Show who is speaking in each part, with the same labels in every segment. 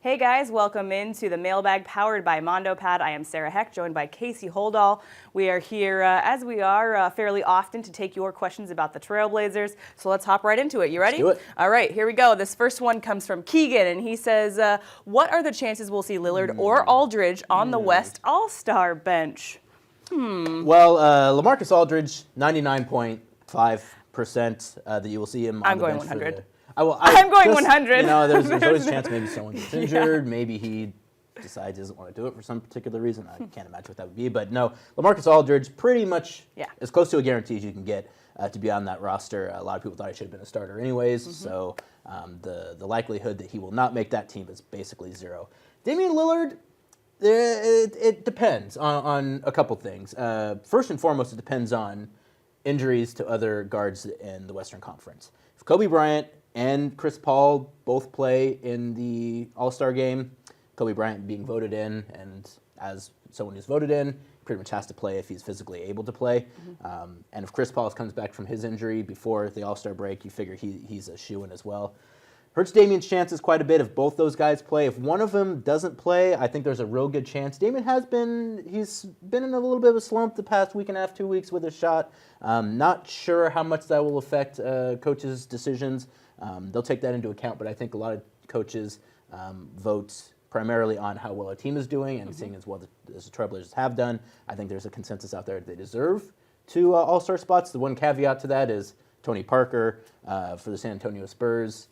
Speaker 1: Hey guys, welcome into the Mailbag powered by MondoPad. I am Sarah Hecht, joined by Casey Holdahl. We are here, as we are fairly often, to take your questions about the Trailblazers. So let's hop right into it. You ready?
Speaker 2: Let's do it.
Speaker 1: All right, here we go. This first one comes from Keegan, and he says, what are the chances we'll see Lillard or Aldridge on the West All-Star bench?
Speaker 2: Well, LaMarcus Aldridge, 99.5% that you will see him on
Speaker 1: I'm
Speaker 2: the
Speaker 1: going
Speaker 2: bench
Speaker 1: 100.
Speaker 2: I'm
Speaker 1: going 100.
Speaker 2: You know, there's always a chance maybe someone gets injured. Maybe he decides he doesn't want to do it for some particular reason. I can't imagine what that would be. But no, LaMarcus Aldridge, pretty much as close to a guarantee as you can get to be on that roster. A lot of people thought he should have been a starter anyways. So the likelihood that he will not make that team is basically zero. Damian Lillard, it depends on a couple things. First and foremost, it depends on injuries to other guards in the Western Conference. If Kobe Bryant and Chris Paul both play in the All-Star game, Kobe Bryant being voted in, and as someone who's voted in, pretty much has to play if he's physically able to play. And if Chris Paul comes back from his injury before the All-Star break, you figure he's a shoo-in as well. Hurts Damian's chances quite a bit if both those guys play. If one of them doesn't play, I think there's a real good chance. Damian he's been in a little bit of a slump the past week and a half, 2 weeks with his shot. Not sure how much that will affect coaches' decisions. They'll take that into account, but I think a lot of coaches vote primarily on how well a team is doing, and seeing as well as the Trailblazers have done, I think there's a consensus out there that they deserve two All-Star spots. The one caveat to that is Tony Parker for the San Antonio Spurs.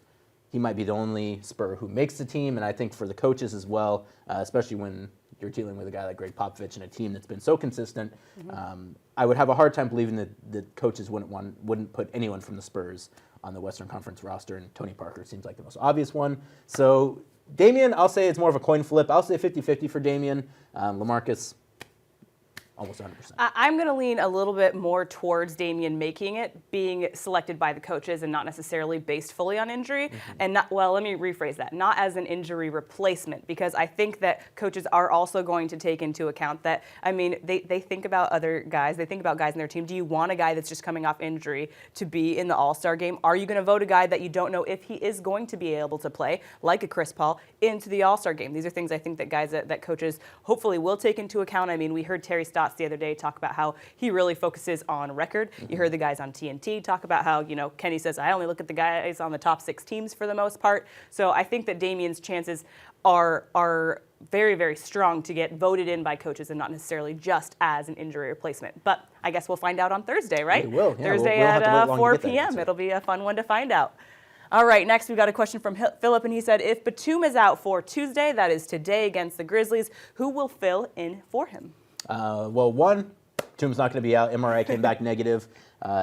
Speaker 2: He might be the only Spur who makes the team, and I think for the coaches as well, especially when you're dealing with a guy like Greg Popovich and a team that's been so consistent, I would have a hard time believing that the coaches wouldn't put anyone from the Spurs on the Western Conference roster, and Tony Parker seems like the most obvious one. So Damian, I'll say it's more of a coin flip. I'll say 50-50 for Damian. LaMarcus, almost 100%.
Speaker 1: I'm going to lean a little bit more towards Damian making it, being selected by the coaches and not necessarily based fully on injury. And let me rephrase that, not as an injury replacement, because I think that coaches are also going to take into account that, they think about other guys. They think about guys in their team. Do you want a guy that's just coming off injury to be in the All-Star game? Are you going to vote a guy that you don't know if he is going to be able to play, like a Chris Paul, into the All-Star game? These are things I think that guys that coaches hopefully will take into account. We heard Terry Stotts the other day talk about how he really focuses on record. You heard the guys on TNT talk about how, Kenny says, I only look at the guys on the top 6 teams for the most part. So I think that Damian's chances are very, very strong to get voted in by coaches and not necessarily just as an injury replacement. But I guess we'll find out on Thursday, right?
Speaker 2: We will. Yeah,
Speaker 1: Thursday
Speaker 2: we'll
Speaker 1: at 4 p.m. It'll be a fun one to find out. All right, next we got a question from Philip, and he said, if Batum is out for Tuesday, that is today against the Grizzlies, who will fill in for him?
Speaker 2: Batum's not going to be out. MRI came back negative.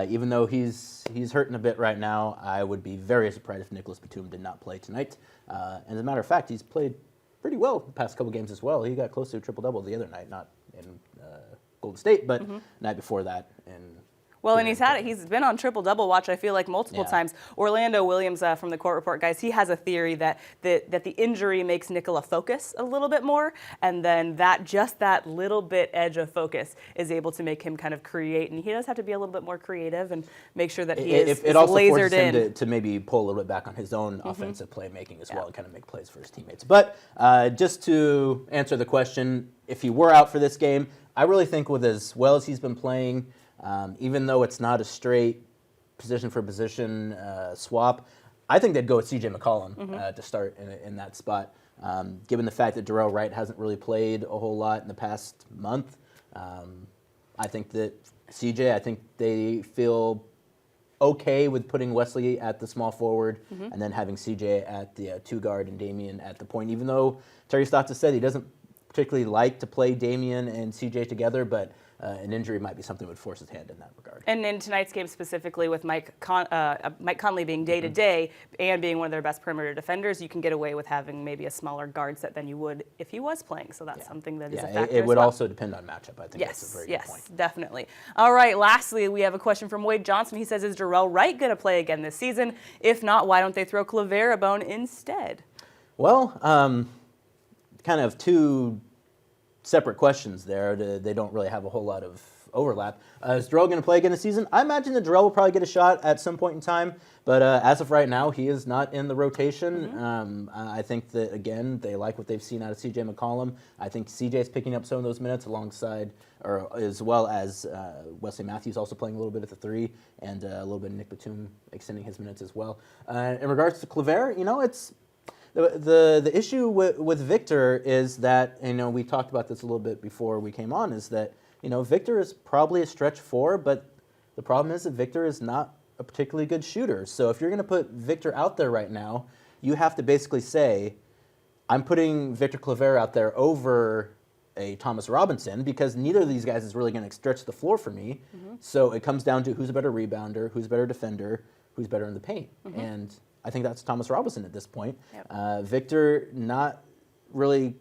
Speaker 2: Even though he's hurting a bit right now, I would be very surprised if Nicholas Batum did not play tonight. And as a matter of fact, he's played pretty well the past couple games as well. He got close to a triple-double the other night, not in Golden State, but the night before that in
Speaker 1: Well, and he's been on triple-double watch, I feel like, multiple times. Orlando Williams from the Court Report, guys, he has a theory that the injury makes Nikola focus a little bit more, and then that little bit edge of focus is able to make him kind of create, and he does have to be a little bit more creative and make sure that he is
Speaker 2: it also
Speaker 1: lasered
Speaker 2: forces
Speaker 1: in.
Speaker 2: him to maybe pull a little bit back on his own offensive playmaking as well and kind of make plays for his teammates. But just to answer the question, if he were out for this game, I really think with as well as he's been playing, even though it's not a straight position-for-position swap, I think they'd go with C.J. McCollum to start in that spot. Given the fact that Dorell Wright hasn't really played a whole lot in the past month, I think that C.J., I think they feel okay with putting Wesley at the small forward and then having C.J. at the 2-guard and Damian at the point, even though Terry Stotts has said he doesn't particularly like to play Damian and C.J. together, but an injury might be something that would force his hand in that regard.
Speaker 1: And in tonight's game specifically, with Mike Conley being day-to-day and being one of their best perimeter defenders, you can get away with having maybe a smaller guard set than you would if he was playing. So that's something that is a factor
Speaker 2: it would
Speaker 1: as well.
Speaker 2: also depend on matchup. I think that's a very good point.
Speaker 1: Yes, definitely. All right, lastly, we have a question from Wade Johnson. He says, is Dorell Wright going to play again this season? If not, why don't they throw Claver a bone instead?
Speaker 2: Well, kind of two separate questions there. They don't really have a whole lot of overlap. Is Dorell going to play again this season? I imagine that Dorell will probably get a shot at some point in time, but as of right now, he is not in the rotation. I think that, again, they like what they've seen out of C.J. McCollum. I think C.J.'s picking up some of those minutes alongside, or as well as Wesley Matthews also playing a little bit at the 3, and a little bit of Nick Batum extending his minutes as well. In regards to Claver, it's the issue with Victor is that, we talked about this a little bit before we came on, is that, Victor is probably a stretch 4, but the problem is that Victor is not a particularly good shooter. So if you're going to put Victor out there right now, you have to basically say, I'm putting Victor Claver out there over a Thomas Robinson, because neither of these guys is really going to stretch the floor for me. So it comes down to who's a better rebounder, who's a better defender, who's better in the paint. And I think that's Thomas Robinson at this point. Yep. Victor, not really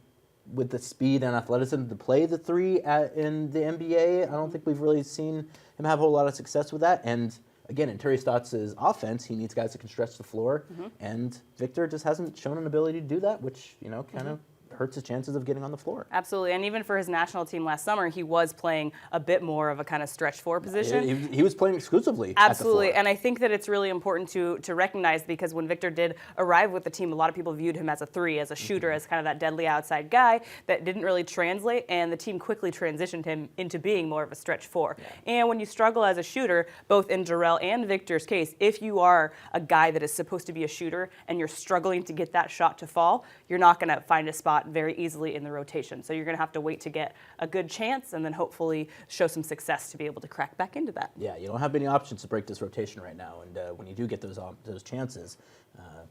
Speaker 2: with the speed and athleticism to play the 3 in the NBA. I don't think we've really seen him have a whole lot of success with that. And again, in Terry Stotts' offense, he needs guys that can stretch the floor. And Victor just hasn't shown an ability to do that, which, kind of hurts his chances of getting on the floor.
Speaker 1: Absolutely, and even for his national team last summer, he was playing a bit more of a kind of stretch 4 position.
Speaker 2: He was playing exclusively
Speaker 1: Absolutely,
Speaker 2: at the 4.
Speaker 1: And I think that it's really important to recognize, because when Victor did arrive with the team, a lot of people viewed him as a 3, as a shooter, as kind of that deadly outside guy that didn't really translate, and the team quickly transitioned him into being more of a stretch 4. And when you struggle as a shooter, both in Dorell and Victor's case, if you are a guy that is supposed to be a shooter and you're struggling to get that shot to fall, you're not going to find a spot very easily in the rotation. So you're going to have to wait to get a good chance and then hopefully show some success to be able to crack back into that.
Speaker 2: Yeah, you don't have many options to break this rotation right now. And when you do get those chances,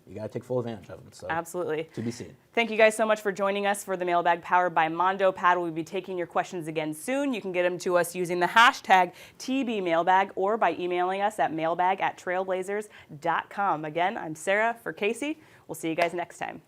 Speaker 2: you got to take full advantage of them. So
Speaker 1: absolutely.
Speaker 2: To be seen.
Speaker 1: Thank you guys so much for joining us for the Mailbag powered by Mondo Pad. We'll be taking your questions again soon. You can get them to us using the hashtag TBMailbag or by emailing us at mailbag@trailblazers.com. Again, I'm Sarah for Casey. We'll see you guys next time.